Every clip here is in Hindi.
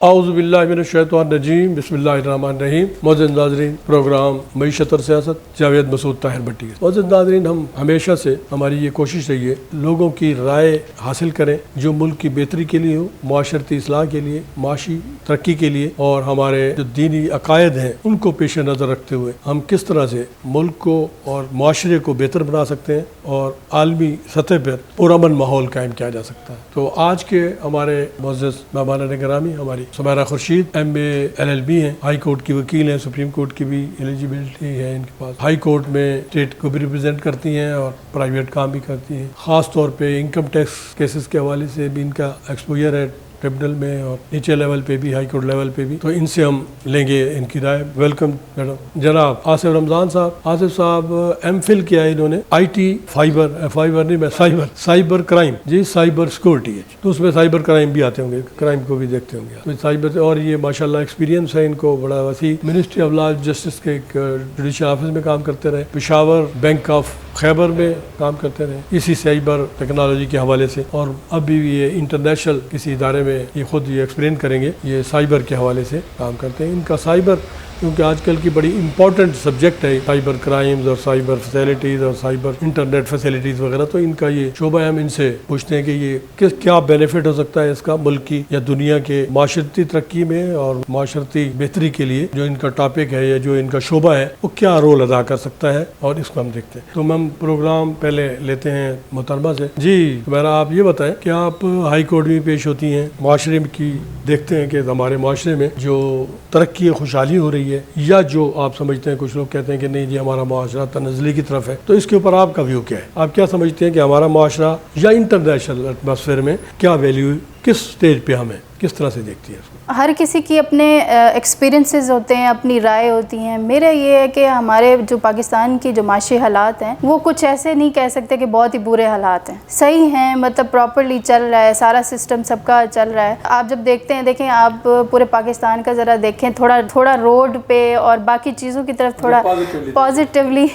औज़ुबिल्लाहिमिनश्शैतानिर्रजीम बिस्मिल्लाहिर्रहमानिर्रहीम। मोअज़्ज़िज़ नाज़रीन, प्रोग्राम मईशत और सियासत जावेद मसूद ताहिर भट्टी। मोअज़्ज़िज़ नाज़रीन, हम हमेशा से हमारी ये कोशिश रही है लोगों की राय हासिल करें जो मुल्क की बेहतरी के लिए हो, माशरती इस्लाह के लिए, माशी तरक्की के लिए, और हमारे जो दीनी अकायद हैं उनको पेश नज़र रखते हुए हम किस तरह से मुल्क को और माशरे को बेहतर बना सकते हैं और आलमी सतह पर पुरअमन माहौल कायम किया जा सकता है। तो आज के हमारे मुअज़्ज़िज़ मेहमान गिरामी हमारी सुमैरा खुर्शीद MA LLB हैं, हाई कोर्ट की वकील हैं, सुप्रीम कोर्ट की भी एलिजिबिलिटी है इनके पास, हाई कोर्ट में स्टेट को भी रिप्रेजेंट करती हैं और प्राइवेट काम भी करती हैं। ख़ास तौर पे इनकम टैक्स केसेस के हवाले से भी इनका एक्सपोजर है ट्रिब्यूनल में और नीचे लेवल पे भी, हाई कोर्ट लेवल पे भी। तो इनसे हम लेंगे इनकी राय। Welcome madam. जनाब आसिफ रमज़ान साहब। आसिफ साहब MPhil किया है इन्होंने IT फाइबर नहीं, मैं साइबर क्राइम जी, साइबर सिक्योरिटी है, तो उसमें साइबर क्राइम भी आते होंगे, क्राइम को भी देखते होंगे तो साइबर। और ये माशाल्लाह एक्सपीरियंस है इनको बड़ा वसी। मिनिस्ट्री ऑफ लॉ जस्टिस के एक जुडिशल ऑफिस में काम करते रहे, पेशावर बैंक ऑफ खैबर में काम करते रहे इसी साइबर टेक्नोलॉजी के हवाले से, और अभी ये इंटरनेशनल किसी इदारे में ये खुद ये एक्सप्लेन करेंगे, ये साइबर के हवाले से काम करते हैं। इनका साइबर क्योंकि आजकल की बड़ी इंपॉर्टेंट सब्जेक्ट है साइबर क्राइम्स और साइबर फैसिलिटीज़ और साइबर इंटरनेट फैसिलिटीज़ वगैरह, तो इनका ये शोबा है। हम इनसे पूछते हैं कि ये क्या बेनिफिट हो सकता है इसका मुल्क की या दुनिया के माशरती तरक्की में और माशरती बेहतरी के लिए, जो इनका टॉपिक है या जो इनका शोबा है वो क्या रोल अदा कर सकता है, और इसको हम देखते हैं। तो हम प्रोग्राम पहले लेते हैं मोहतरमा से। जी मेरा आप ये बताएं कि आप हाई कोर्ट में पेश होती हैं, माशरे की देखते हैं कि हमारे माशरे में जो तरक्की खुशहाली हो रही है, या जो आप समझते हैं, कुछ लोग कहते हैं कि नहीं जी हमारा माशरा तनज़्ज़ुली की तरफ है, तो इसके ऊपर आपका व्यू क्या है? आप क्या समझते हैं कि हमारा माशरा या इंटरनेशनल एटमॉस्फेयर में क्या वैल्यू, किस स्टेज पे हमें किस तरह से देखती है इसको? हर किसी की अपने एक्सपीरियंसेस होते हैं, अपनी राय होती हैं। मेरा ये है कि हमारे जो पाकिस्तान की जो माशी हालात हैं वो कुछ ऐसे नहीं कह सकते कि बहुत ही बुरे हालात हैं, सही हैं, मतलब प्रॉपर्ली चल रहा है, सारा सिस्टम सबका चल रहा है। आप जब देखते हैं, देखें आप पूरे पाकिस्तान का ज़रा देखें, थोड़ा रोड पे और बाकी चीज़ों की तरफ थोड़ा पॉजिटिवली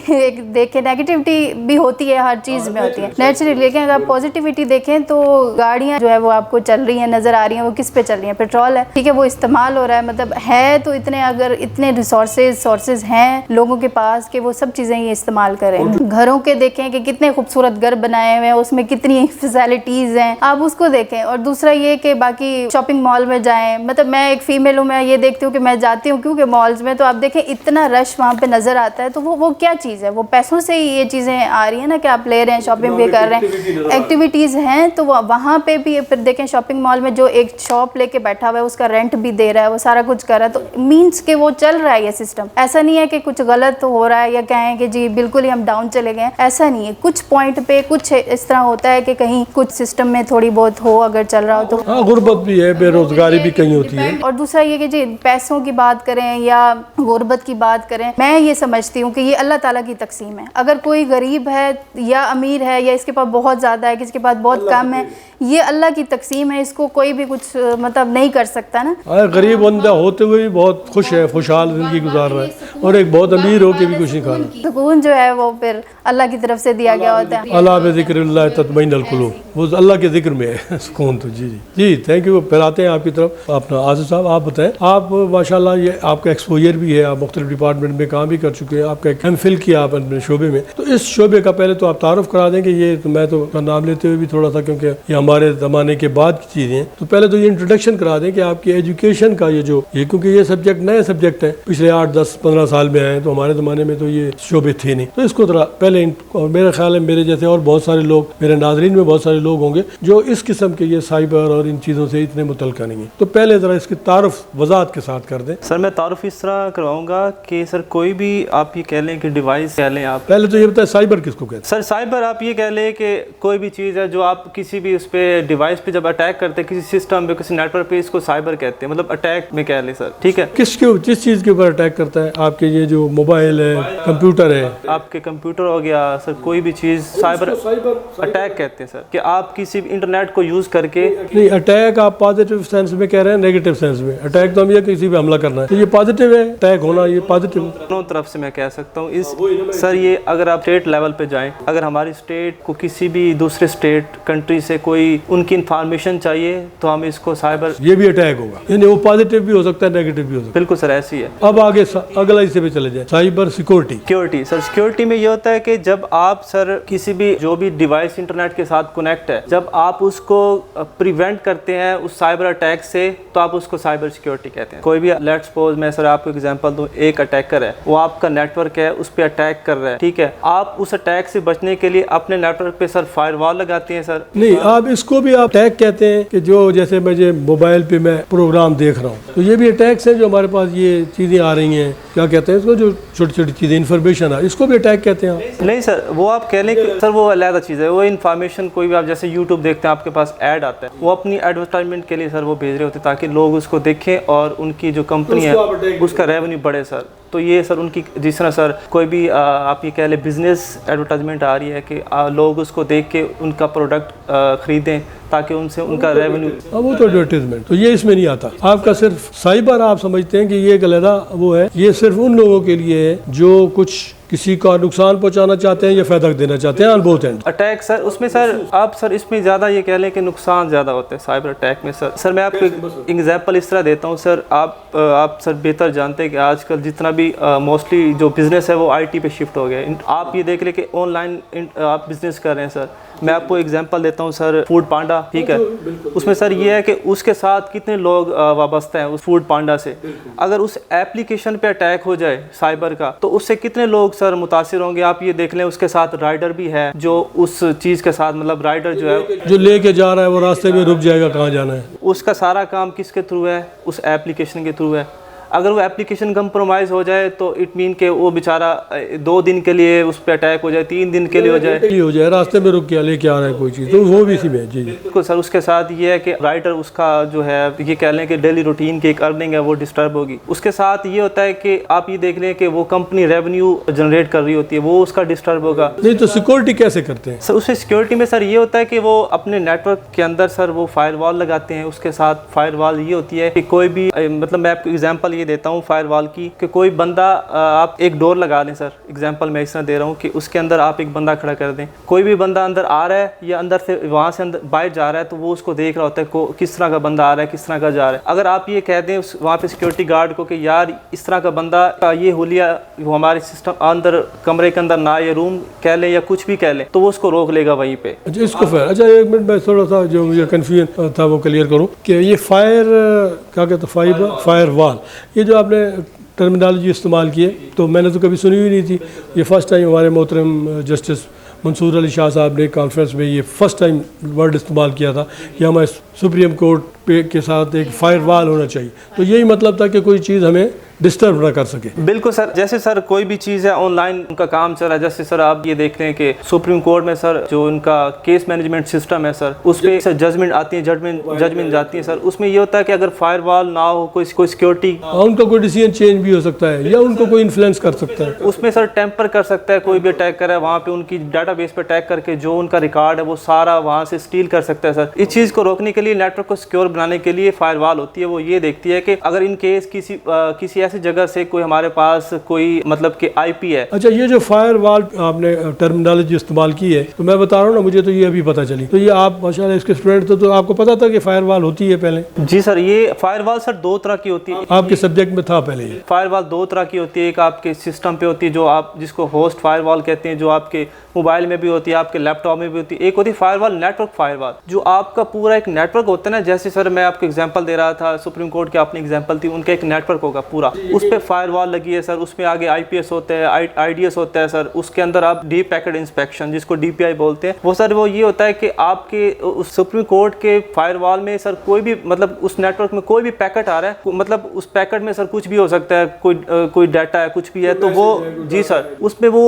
देखें। नेगेटिविटी भी होती है, हर चीज़ में होती है नेचुरली, लेकिन अगर आप पॉजिटिविटी देखें तो गाड़ियाँ जो है वो आपको चल रही हैं, नज़र आ रही हैं। वो किस पे चल रही हैं? पेट्रोल है, ठीक है, वो इस्तेमाल हो रहा है, मतलब है तो इतने, अगर इतने सोर्सेज हैं लोगों के पास कि वो सब चीज़ें ये इस्तेमाल करें। घरों के देखें कि कितने खूबसूरत घर बनाए हुए हैं, उसमें कितनी फैसिलिटीज़ हैं, आप उसको देखें। और दूसरा ये कि बाकी शॉपिंग मॉल में जाएँ, मतलब मैं एक फ़ीमेल हूँ, मैं ये देखती हूँ कि मैं जाती हूँ क्योंकि मॉल्स में, तो आप देखें इतना रश वहाँ पर नज़र आता है। तो वो क्या चीज़ है? वो पैसों से ही ये चीज़ें आ रही है ना, कि आप ले रहे हैं, शॉपिंग भी कर रहे हैं, एक्टिविटीज़ हैं। तो वहाँ पर भी फिर देखें शॉपिंग मॉल में जो एक शॉप लेके बैठा हुआ है, उसका रेंट भी दे रहा है, वो सारा कुछ कर रहा है, तो मीन्स के वो चल रहा है ये सिस्टम। ऐसा नहीं है कि कुछ गलत हो रहा है या कहें कि जी बिल्कुल ही हम डाउन चले गए, ऐसा नहीं है। कुछ पॉइंट पे कुछ इस तरह होता है कि कहीं कुछ सिस्टम में थोड़ी बहुत हो, अगर चल रहा हो तो। हाँ, गुर्बत भी है, बेरोजगारी भी कहीं होती है। और दूसरा ये कि जी पैसों की बात करें या गुर्बत की बात करें, मैं ये समझती हूँ कि ये अल्लाह ताला की तकसीम है। अगर कोई गरीब है या अमीर है, या इसके पास बहुत ज़्यादा है, किसी के पास बहुत कम है, ये अल्लाह की तकसीम है, इसको कोई भी कुछ मतलब नहीं कर सकता ना। गरीब बंदा होते हुए भी बहुत खुश है, खुशहाल जिंदगी गुजार रहा है, और एक बहुत अमीर होके भी कुछ नहीं खा रहा। सुकून जो है वो फिर अल्लाह की तरफ से दिया गया होता है। अल्लाह पे ज़िक्रिल्लाह तत्मइन्नुल कुलूब, वो अल्लाह के जिक्र में है सुकून। तो जी जी जी, थैंक यू। फिर आते हैं आपकी तरफ। अपना आसिफ साहब, आप बताएं, आप माशाल्लाह ये आपका एक्सपोजर भी है, आप मुख्तलिफ डिपार्टमेंट में काम भी कर चुके हैं, आपका एक MPhil किया आप अपने शोबे में। तो इस शोबे का पहले तो आप तारुफ करा दें कि ये, तो मैं तो नाम लेते हुए भी थोड़ा सा, क्योंकि ये हमारे ज़माने के बाद की चीज़ें हैं, तो पहले तो ये इंट्रोडक्शन करा दें कि आपकी एजुकेशन का ये क्योंकि ये सब्जेक्ट नए सब्जेक्ट है, पिछले 8, 10, 15 साल में आए, तो हमारे ज़माने में तो ये शोबे थे नहीं। तो इसको थोड़ा पहले, और मेरा ख्याल है मेरे जैसे और बहुत सारे लोग, मेरे नाज़रीन में बहुत सारे लोग होंगे जो इस किस्म के ये साइबर और इन चीज़ों से इतने मुतल्लिक़ नहीं है, तो पहले ज़रा इसकी तारुफ वज़ाहत के साथ कर दें। सर मैं तारुफ इस तरह करवाऊँगा कि सर कोई भी आप ये कह लें कि डिवाइस कह लें, आप पहले तो ये बताएं साइबर किसको कहते हैं? सर साइबर आप ये कह लें कि कोई भी चीज़ है जो आप किसी भी उस पर डिवाइस पे जब अटैक करते हैं, किसी सिस्टम पे, किसी नेटवर्क पे, इसको साइबर कहते हैं, मतलब अटैक में कह लें सर, ठीक है। किस चीज़ के ऊपर अटैक करता है? आपके ये जो मोबाइल है, कंप्यूटर है, आपके कंप्यूटर हो गया सर, कोई भी चीज़ साइबर अटैक कहते हैं सर, कि आप किसी भी इंटरनेट को यूज़ करके। नहीं, अटैक आप पॉजिटिव सेंस में कह रहे हैं, नेगेटिव सेंस में? अटैक तो हम ये किसी पे हमला करना है, तो ये पॉजिटिव है, अटैक होना ये पॉजिटिव। दोनों तरफ से मैं कह सकता हूँ इस सर। ये अगर आप स्टेट लेवल पे जाएं, अगर हमारी स्टेट को किसी भी दूसरे स्टेट कंट्री से कोई उनकी इंफॉर्मेशन चाहिए, तो हम इसको साइबर, ये भी अटैक होगा, यानी वो पॉजिटिव भी हो सकता है, नेगेटिव भी हो सकता बिल्कुल सर ऐसी है। है। अब आगे अगला हिस्से पे चले जाए, cyber security. Security sir, security में ये होता है कि जब आप सर किसी भी जो भी डिवाइस इंटरनेट के साथ कनेक्ट है, जब आप उसको प्रिवेंट करते हैं उस साइबर अटैक से, तो आप उसको साइबर सिक्योरिटी कहते हैं। कोई भी लेट्स सपोज मैं सर आपको एग्जांपल दूं, एक अटैकर है, वो आपका नेटवर्क है उस पर अटैक कर रहा है, ठीक है, आप उस अटैक से बचने के लिए अपने नेटवर्क पे सर फायरवॉल लगाते हैं सर। नहीं, आप इसको भी आप अटैक कहते हैं कि जो जैसे मुझे मोबाइल पे मैं प्रोग्राम देख रहा हूँ, तो ये भी अटैक्स हैं जो हमारे पास ये चीज़ें आ रही हैं, क्या कहते हैं इसको, जो छोटी छोटी चीज़ें इन्फॉर्मेशन है, इसको भी अटैक कहते हैं आप? नहीं सर, वो आप कह लें कि सर वो अलग चीज़ है। वो इन्फॉर्मेशन कोई भी आप जैसे यूट्यूब देखते हैं, आपके पास ऐड आता है, वो अपनी एडवर्टाइजमेंट के लिए सर वो भेज रहे होते हैं ताकि लोग उसको देखें और उनकी जो कंपनी है उसका रेवेन्यू बढ़े सर। तो ये सर उनकी, जिस तरह सर कोई भी आप ये कह लें बिजनेस एडवर्टाइजमेंट आ रही है कि लोग उसको देख के उनका प्रोडक्ट खरीदें ताकि उनसे उनका रेवेन्यू। वो तो एडवर्टीजमेंट, तो ये इसमें नहीं आता। आपका सिर्फ साइबर आप समझते हैं कि ये एक अलग वो है, ये सिर्फ उन लोगों के लिए है जो कुछ किसी का नुकसान पहुंचाना चाहते हैं या फायदा देना चाहते हैं on both and. Attack sir उसमें सर आप सर इसमें ज़्यादा ये कह लें कि नुकसान ज़्यादा होते हैं साइबर अटैक में सर। सर मैं आपको एग्जांपल इस तरह देता हूँ सर, आप सर बेहतर जानते हैं कि आजकल जितना भी मोस्टली जो बिज़नेस है वो आईटी पे शिफ्ट हो गया है। आप ये देख लें कि ऑनलाइन आप बिज़नेस कर रहे हैं सर। मैं आपको एग्जांपल देता हूँ सर, फूड पांडा, ठीक है, उसमें सर ये है कि उसके साथ कितने लोग वाबस्ता हैं उस फूड पांडा से। अगर उस एप्लीकेशन पे अटैक हो जाए साइबर का, तो उससे कितने लोग सर मुतासिर होंगे। आप ये देख लें उसके साथ राइडर भी है जो उस चीज़ के साथ, मतलब राइडर जो है जो लेके जा रहा है वो रास्ते में रुक जाएगा, कहाँ जाना है, उसका सारा काम किसके थ्रू है, उस एप्लीकेशन के थ्रू है। अगर वो एप्लीकेशन कंप्रोमाइज़ हो जाए तो इट मीन के वो बेचारा 2 दिन के लिए उस पर अटैक हो जाए, 3 दिन के लिए हो जाए, रास्ते में रुक के लेके आ रहा है कोई चीज़, तो वो भी इसी में। जी बिल्कुल सर। उसके साथ ये है कि राइडर उसका जो है ये कह लें कि डेली रूटीन की एक अर्निंग है वो डिस्टर्ब होगी। उसके साथ ये होता है कि आप ये देख लें कि वो कंपनी रेवेन्यू जनरेट कर रही होती है, वो उसका डिस्टर्ब होगा। नहीं तो सिक्योरिटी कैसे करते हैं सर उससे सिक्योरिटी में सर ये होता है कि वो अपने नेटवर्क के अंदर सर वो फायरवॉल लगाते हैं। उसके साथ फायरवॉल ये होती है कि कोई भी, मतलब मैं आपको एग्जांपल ये देता हूँ फायरवॉल की, कि कोई बंदा, आप एक डोर लगा दें सर, एग्जांपल मैं इस तरह दे रहा हूँ कि उसके अंदर आप एक बंदा खड़ा कर दें। कोई भी बंदा अंदर आ रहा है या अंदर से वहाँ से अंदर बाहर जा रहा है, तो वो उसको देख रहा होता है किस तरह का बंदा आ रहा है, किस तरह का जा रहा है। अगर आप ये कह दें वहाँ पे सिक्योरिटी गार्ड को कि यार इस तरह का बंदा ये हुलिया वो हमारे सिस्टम अंदर कमरे के अंदर ना, या रूम कह लें या कुछ भी कह लें, तो वो उसको रोक लेगा वहीं पे। अच्छा इसको फिर, अच्छा एक मिनट मैं थोड़ा सा जो मुझे कन्फ्यूजन था वो क्लियर करूँ कि ये क्या कहते हैं फायर वॉल, ये जो आपने टर्मिनोलॉजी इस्तेमाल किए तो मैंने तो कभी सुनी हुई नहीं थी। ये फर्स्ट टाइम हमारे मोहतरम जस्टिस मंसूर अली शाह साहब ने कॉन्फ्रेंस में ये फर्स्ट टाइम वर्ड इस्तेमाल किया था कि हमारे सुप्रीम कोर्ट पे के साथ एक फायर वॉल होना चाहिए। तो यही मतलब था कि कोई चीज़ हमें डिस्टर्ब ना कर सके। बिल्कुल सर। जैसे सर कोई भी चीज़ है ऑनलाइन उनका काम चल रहा है, जैसे सर आप ये देख रहे हैं कि सुप्रीम कोर्ट में सर जो उनका केस मैनेजमेंट सिस्टम है सर, उस पर सर जजमेंट आती है, जजमेंट जाती है सर। उसमें ये होता है कि अगर फायरवॉल ना हो, कोई सिक्योरिटी, उनका कोई डिसीजन चेंज भी हो सकता है या उनको कोई इन्फ्लुएंस कर सकता है, उसमें सर टेम्पर कर सकता है। कोई भी अटैक करे वहाँ पे उनकी डाटाबेस पे अटैक करके जो उनका रिकॉर्ड है वो सारा वहाँ से स्टील कर सकता है सर। इस चीज़ को रोकने के लिए, नेटवर्क को सिक्योर बनाने के लिए फायरवॉल होती है। वो ये देखती है कि अगर इन केस किसी ऐसी जगह से कोई हमारे पास कोई मतलब कि आईपी है। अच्छा ये जो फायर वॉल आपने टर्मिनोलॉजी इस्तेमाल की है, तो मैं बता रहा हूँ ना, मुझे तो ये अभी पता चली। तो ये आप माशाल्लाह इसके स्टूडेंट थे, तो आपको पता था कि फायर वॉल होती है पहले? जी सर, ये फायरवॉल सर 2 तरह की होती है। आपके सब्जेक्ट में था पहले ये? फायरवॉल 2 तरह की होती है। एक आपके सिस्टम पे होती है जो आप जिसको होस्ट फायरवॉल कहते हैं, जो आपके मोबाइल में भी होती है, आपके लैपटॉप में भी होती है। एक होती है फायरवॉल नेटवर्क फायरवॉल, जो आपका पूरा एक नेटवर्क होता है ना। जैसे सर मैं आपको एग्जांपल दे रहा था, सुप्रीम कोर्ट की आपने एग्जांपल थी, उनका एक नेटवर्क होगा पूरा, उस पर फायरवॉल लगी है सर। उसमें आगे आईपीएस होता है, आईडीएस होता है सर। उसके अंदर आप डीप पैकेट इंस्पेक्शन, जिसको डीपीआई बोलते हैं, वो सर वो ये होता है कि आपके उस सुप्रीम कोर्ट के फायरवॉल में सर कोई भी, मतलब उस नेटवर्क में कोई भी पैकेट आ रहा है, मतलब उस पैकेट में सर कुछ भी हो सकता है, कोई डाटा है, कुछ भी है, तो वो जी सर उसमें वो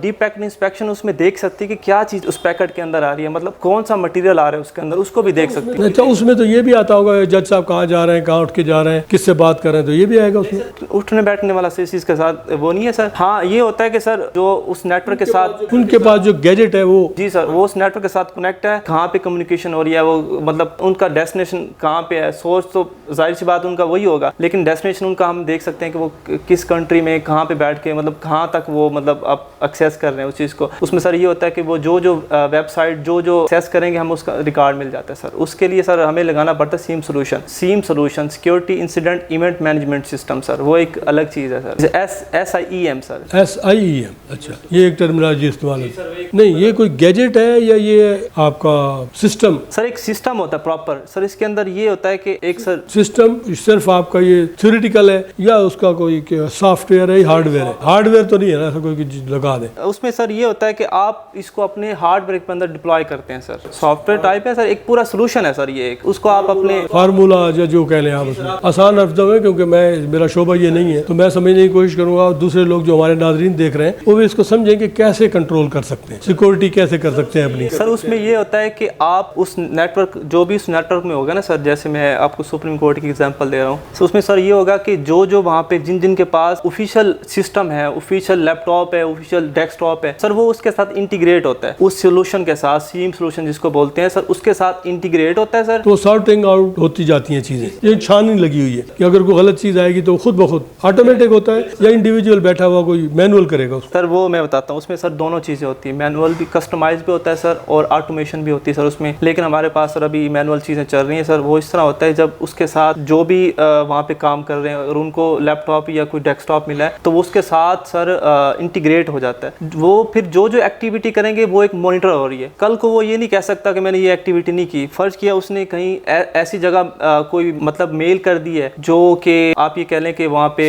डीप पैकेट इंस्पेक्शन उसमें देख सकती है कि क्या चीज़ उस पैकेट के अंदर आ रही है, मतलब कौन सा मटेरियल आ रहा है उसके अंदर, उसको भी देख सकती है। अच्छा उसमें तो ये भी आता होगा जज साहब कहाँ जा रहे हैं, कहाँ उठ के जा रहे हैं, किससे बात कर रहे हैं, तो ये भी आएगा उसमें? उठने बैठने वाला सर इसके साथ वो नहीं है सर। हाँ ये होता है कि सर जो उस नेटवर्क के साथ उनके पास जो गैजेट है वो, जी सर, वो उस नेटवर्क के साथ कनेक्ट है, कहाँ पे कम्युनिकेशन हो रही है, वो मतलब उनका डेस्टिनेशन कहाँ पे है। सोर्स तो जाहिर सी बात उनका वही होगा, लेकिन डेस्टिनेशन उनका हम देख सकते हैं कि वो किस कंट्री में कहाँ पे बैठ के मतलब कहाँ तक वो मतलब आप एक्सेस कर रहे हैं उस चीज़ को। उसमें सर ये होता है कि वो जो वेबसाइट जो एक्सेस करेंगे हम उसका रिकॉर्ड मिल जाता है सर। उसके लिए सर हमें लगाना पड़ता है SIEM solution security incident event management system sir, वो एक अलग चीज़ है सर। SIEM sir. SIEM, अच्छा, ये एक टर्मिनोलॉजी इस्तेमाल है। नहीं, ये कोई गैजेट है या ये आपका सिस्टम? सर एक सिस्टम होता है प्रॉपर सर, इसके अंदर ये होता है कि एक सर सिस्टम सिर्फ आपका ये थ्योरेटिकल है या उसका कोई सॉफ्टवेयर है, हार्डवेयर है? हार्डवेयर तो नहीं है ना ऐसा कोई चीज लगा दे? उसमें सर ये होता है कि आप इसको अपने हार्डवेयर के अंदर डिप्लॉय करते हैं सर। सॉफ्टवेयर टाइप है सर, एक पूरा सोल्यूशन है सर ये एक, उसको आप अपने फार्मूला या जो कह लें आप उसमें आसान लफ्ज़ों में, क्योंकि मेरा शोबा ये नहीं है तो मैं समझने की कोशिश करूंगा और दूसरे लोग जो हमारे नाज़रीन देख रहे हैं वो भी इसको समझें कि कैसे कंट्रोल कर सकते हैं, सिक्योरिटी कैसे कर सकते हैं अपनी। सर उसमें ये होता है कि आप उस नेटवर्क जो भी उस नेटवर्क में होगा ना सर, जैसे मैं आपको सुप्रीम कोर्ट की एग्जांपल दे रहा हूँ, तो उसमें सर ये होगा कि जो वहाँ पे जिन के पास ऑफिशियल सिस्टम है, ऑफिशियल लैपटॉप है, ऑफिशियल डेस्कटॉप है सर, वो उसके साथ इंटीग्रेट होता है उस सोल्यूशन के साथ, सीम सोल्यूशन जिसको बोलते हैं सर, उसके साथ इंटीग्रेट होता है सर। तो सॉर्टिंग आउट होती जाती हैं चीज़ें, ये छाननी लगी हुई है कि अगर कोई गलत चीज़ आएगी तो खुद ब खुद ऑटोमेटिक होता है या इंडिविजुअल बैठा हुआ कोई मैनुअल करेगा उसको? सर वो मैं बताता हूँ, उसमें सर दोनों चीज़ें होती हैं, मैनुअल भी कस्टमाइज भी होता है सर और ऑटोमेशन भी होती है सर उसमें। लेकिन हमारे पास सर अभी मैनुअल चीज़ें चल रही हैं सर। वो इस तरह होता है जब उसके साथ जो भी वहाँ पे काम कर रहे हैं और उनको लैपटॉप या कोई डेस्कटॉप मिला है तो वो उसके साथ सर इंटीग्रेट हो जाता है। वो फिर जो एक्टिविटी करेंगे वो एक मॉनिटर हो रही है। कल को वो ये नहीं कह सकता कि मैंने ये एक्टिविटी नहीं की, फर्ज किया उसने कहीं ऐसी जगह कोई मतलब मेल कर दी है जो कि आप ये कह लें कि वहाँ पे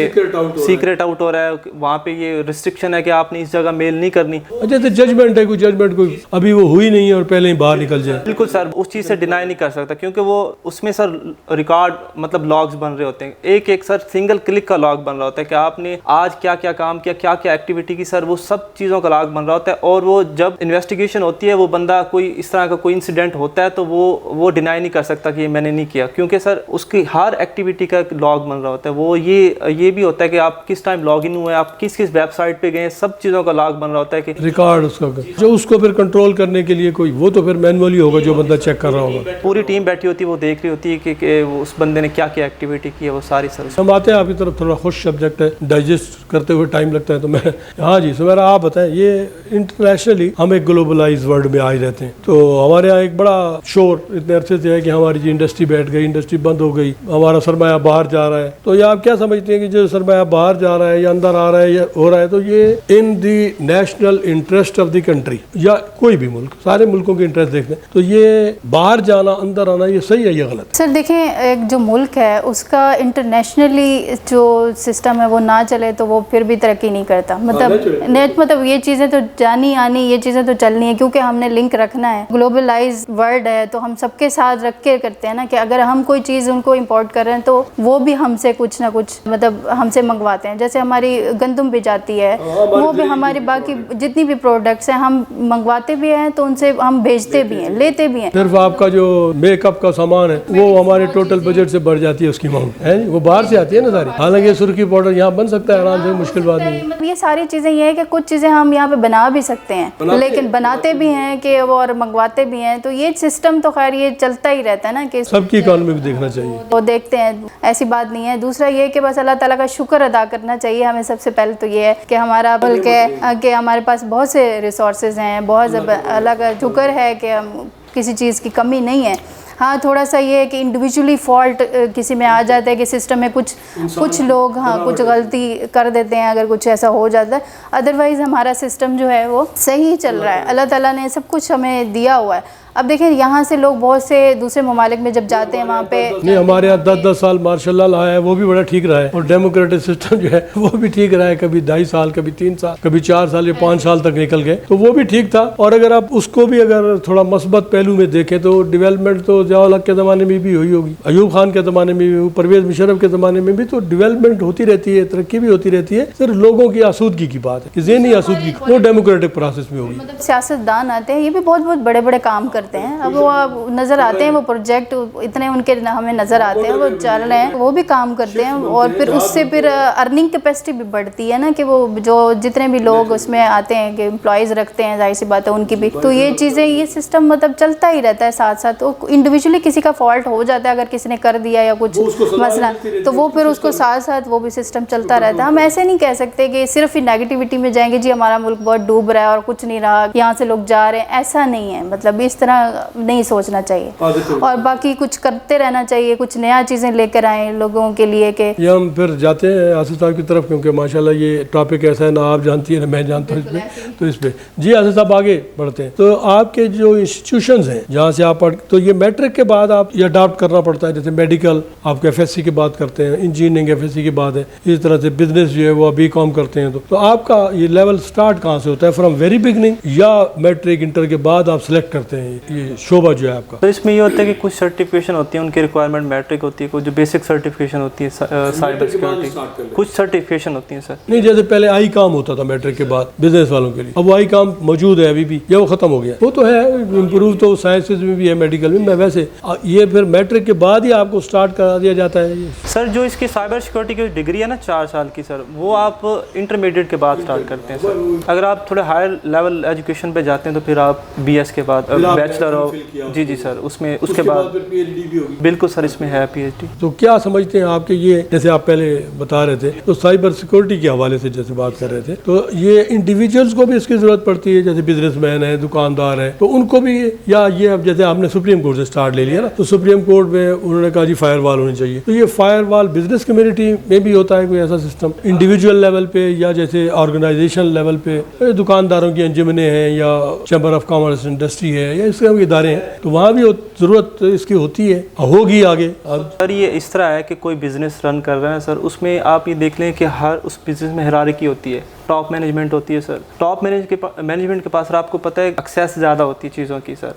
सीक्रेट आउट हो रहा है, वहाँ पे ये रिस्ट्रिक्शन है कि आपने इस जगह मेल नहीं करनी। अच्छा, तो जजमेंट है, कोई जजमेंट कोई अभी वो हुई नहीं है और पहले ही बाहर निकल जाए? बिल्कुल सर, उस चीज़ से डिनाई नहीं कर सकता क्योंकि वो उसमें सर रिकॉर्ड मतलब लॉग्स बन रहे होते हैं, एक सर सिंगल क्लिक का लॉग बन रहा होता है कि आपने आज क्या क्या काम किया, क्या क्या एक्टिविटी की सर, वो सब चीज़ों का लॉग बन रहा होता है। और वो जब इन्वेस्टिगेशन होती है, वो बंदा कोई इस तरह का कोई इंसिडेंट होता है तो वो डिनाई नहीं कर सकता कि ये मैंने नहीं किया, क्योंकि सर उसकी हर एक्टिविटी का लॉग बन रहा होता है। वो ये भी होता है कि आप किस टाइम लॉग इन हुए, आप किस वेबसाइट पे गए, सब चीज़ों का लॉग बन रहा होता है कि रिकॉर्ड उसका जो उसको फिर कंट्रोल करने के लिए कोई वो तो फिर मैनुअली होगा जो बंदा चेक कर रहा होगा। पूरी टीम बैठी होती है, वो देख रही होती है कि उस बंदे ने क्या क्या एक्टिविटी की है, वो सारी सर। हम आते हैं आपकी तरफ, थोड़ा खुश सब्जेक्ट है, डाइजेस्ट करते हुए टाइम लगता है तो मैं हाँ जी सुमेरा आप बताएं, ये इंटरनेशनली हम एक ग्लोबलाइज वर्ल्ड में आए रहते हैं तो हमारे यहाँ एक बड़ा शोर इतने अरसे से है कि हमारी जी इंडस्ट्री बैठ गई, इंडस्ट्री बंद हो गई, हमारा सरमाया बाहर जा रहा है। तो ये आप क्या समझते हैं कि जो सरमाया बाहर जा रहा है या अंदर आ रहा है या हो रहा है तो ये in the national interest of the country या कोई भी मुल्क, सारे मुल्कों के इंटरेस्ट देखते हैं तो ये बाहर जाना अंदर आना ये सही है या गलत? सर देखें, एक जो मुल्क है उसका इंटरनेशनली जो सिस्टम है वो ना चले तो वो फिर भी तरक्की नहीं करता। मतलब ये चीज़ें तो जानी आनी, ये चीज़ें तो चलनी है क्योंकि हमने लिंक रखना है। ग्लोबलाइज वर्ल्ड है तो हम सबके साथ रख के करते हैं ना कि अगर हम कोई चीज़ उनको इम्पोर्ट कर रहे हैं तो वो भी हमसे कुछ ना कुछ मतलब हमसे मंगवाते हैं। जैसे हमारी गंदम भी जाती है, वो भी हमारी बाकी जितनी भी प्रोडक्ट्स हैं हम मंगवाते भी हैं तो उनसे हम भेजते भी हैं, लेते भी हैं। सिर्फ आपका जो मेकअप का सामान है वो हमारे टोटल बजट से बढ़ जाती है उसकी मांग है, वो बाहर से आती है ना सारी। हालांकि सुर्खी पाउडर यहाँ बन सकता है आराम से, मुश्किल बात नहीं है। ये सारी चीज़ें ये है कि कुछ चीज़ें हम यहाँ पे बना भी सकते हैं लेकिन बनाते भी हैं कि और मंगवाते भी हैं, तो ये सिस्टम तो खैर ये चलता ही रहता है ना कि सबकी इकॉनमी को देखना चाहिए, वो देखते हैं, ऐसी बात नहीं है। दूसरा ये कि बस अल्लाह ताला का शुक्र अदा करना चाहिए हमें। सबसे पहले तो ये है कि हमारा बल्कि कि हमारे पास बहुत से रिसोर्सेज हैं, बहुत अल्लाह का शुक्र है कि हम किसी चीज़ की कमी नहीं है। हाँ थोड़ा सा ये है कि इंडिविजुअली फॉल्ट किसी में आ जाता है कि सिस्टम में कुछ लोग कुछ गलती कर देते हैं, अगर कुछ ऐसा हो जाता है। अदरवाइज़ हमारा सिस्टम जो है वो सही चल रहा है, अल्लाह ताला ने सब कुछ हमें दिया हुआ है। अब देखिए यहाँ से लोग बहुत से दूसरे ममालिक में जब जाते हैं वहाँ पे नहीं, हमारे यहाँ 10-10 साल मार्शल लॉ आया है वो भी बड़ा ठीक रहा है और डेमोक्रेटिक सिस्टम जो है वो भी ठीक रहा है, कभी 2.5 साल, कभी 3 साल, कभी 4 साल या 5 साल तक निकल गए तो वो भी ठीक था। और अगर आप उसको भी अगर थोड़ा मस्बत पहलू में देखें तो डेवलपमेंट तो ज़िया-उल हक के ज़माने में भी हुई होगी, अयूब खान के ज़माने में भी, परवेज़ मुशर्रफ के ज़माने में भी, तो डेवलपमेंट होती रहती है, तरक्की भी होती रहती है। सिर्फ लोगों की आसूदगी की बात है कि ज़हनी आसूदगी वो डेमोक्रेटिक प्रोसेस में होगी। मतलब सियासतदान आते हैं, ये भी बहुत बड़े बड़े काम कर करते हैं। अब वो नज़र आते हैं, वो प्रोजेक्ट इतने उनके हमें नज़र आते हैं, वो चल रहे हैं, वो भी काम करते हैं और फिर उससे फिर अर्निंग कैपेसिटी भी बढ़ती है ना, कि वो जो जितने भी लोग उसमें आते हैं कि एम्प्लॉयज़ रखते हैं, जाहिर सी बात है उनकी भी, तो ये चीज़ें, ये सिस्टम मतलब चलता ही रहता है साथ साथ। तो इंडिविजुअली किसी का फॉल्ट हो जाता है, अगर किसी ने कर दिया या कुछ मसला, तो वो फिर उसको साथ साथ वो भी सिस्टम चलता रहता है। हम ऐसे नहीं कह सकते कि सिर्फ नेगेटिविटी में जाएंगे, जी हमारा मुल्क बहुत डूब रहा है और कुछ नहीं रहा, यहाँ से लोग जा रहे हैं, ऐसा नहीं है। मतलब इस तरह नहीं सोचना चाहिए और बाकी कुछ करते रहना चाहिए, कुछ नया चीज़ें लेकर आए लोगों के लिए। कि ये हम फिर जाते हैं आसिफ साहब की तरफ, क्योंकि माशाल्लाह ये टॉपिक ऐसा है, ना आप जानती है ना मैं जानता हूँ इस पे, तो इस पे जी आसिफ साहब आगे बढ़ते हैं। तो आपके जो इंस्टीट्यूशंस हैं जहाँ से आप पढ़, तो ये मैट्रिक के बाद आप ये अडॉप्ट करना पड़ता है, जैसे मेडिकल आपको FSC की बात करते हैं, इंजीनियरिंग FSC की बात है, इस तरह से बिजनेस जो है वो BCom करते हैं। तो आपका ये लेवल स्टार्ट कहाँ से होता है, फ्रॉम वेरी बिगनिंग, या मैट्रिक इंटर के बाद आप सिलेक्ट करते हैं ये शोबा जो है आपका? तो इसमें ये होता है कि कुछ सर्टिफिकेशन होती है, उनकी रिक्वायरमेंट मैट्रिक होती है, कुछ जो बेसिक सर्टिफिकेशन होती है साइबर सिक्योरिटी, कुछ सर्टिफिकेशन होती है सर। नहीं, जैसे पहले ICOM होता था मैट्रिक के बाद बिजनेस वालों के लिए, अब वो ICOM मौजूद है अभी भी या वो खत्म हो गया? वो तो है, इम्प्रूव तो साइंसेज में भी है, मेडिकल में। मैं वैसे ये फिर मैट्रिक के बाद ही आपको स्टार्ट करा दिया जाता है ये? सर जो इसकी साइबर सिक्योरिटी की डिग्री है ना 4 साल की सर, वो आप इंटरमीडिएट के बाद स्टार्ट करते हैं सर। अगर आप थोड़े हायर लेवल एजुकेशन पे जाते हैं तो फिर आप BS के बाद बैचलर ऑफ, जी सर, उसमें उसके बाद PhD भी होगी? बिल्कुल सर, इसमें है PhD। तो क्या समझते हैं आपके ये, जैसे आप पहले बता रहे थे तो साइबर सिक्योरिटी के हवाले से जैसे बात कर रहे थे, तो ये इंडिविजुअल्स को भी इसकी जरूरत पड़ती है, जैसे बिजनेसमैन है, दुकानदार है, तो उनको भी, या ये अब जैसे आपने सुप्रीम कोर्ट से स्टार्ट ले लिया ना, तो सुप्रीम कोर्ट में उन्होंने कहा जी फायरवॉल होनी चाहिए, तो ये फायरवॉल बिजनेस कम्युनिटी में भी होता है कोई ऐसा सिस्टम, इंडिविजुअल लेवल पे या जैसे ऑर्गेनाइजेशन लेवल पे, दुकानदारों की अंजुमनें हैं या चैम्बर ऑफ कॉमर्स इंडस्ट्री है या इस तरह के इदारे हैं, तो वहाँ भी जरूरत इसकी होती है, होगी आगे? सर ये इस तरह है कि कोई बिजनेस रन कर रहे हैं सर, उसमें आप ये देख लें कि हर उस बिजनेस में हायरार्की होती है, टॉप मैनेजमेंट होती है सर। टॉप मैनेजमेंट के पास सर आपको पता है एक्सेस ज़्यादा होती है चीज़ों की सर,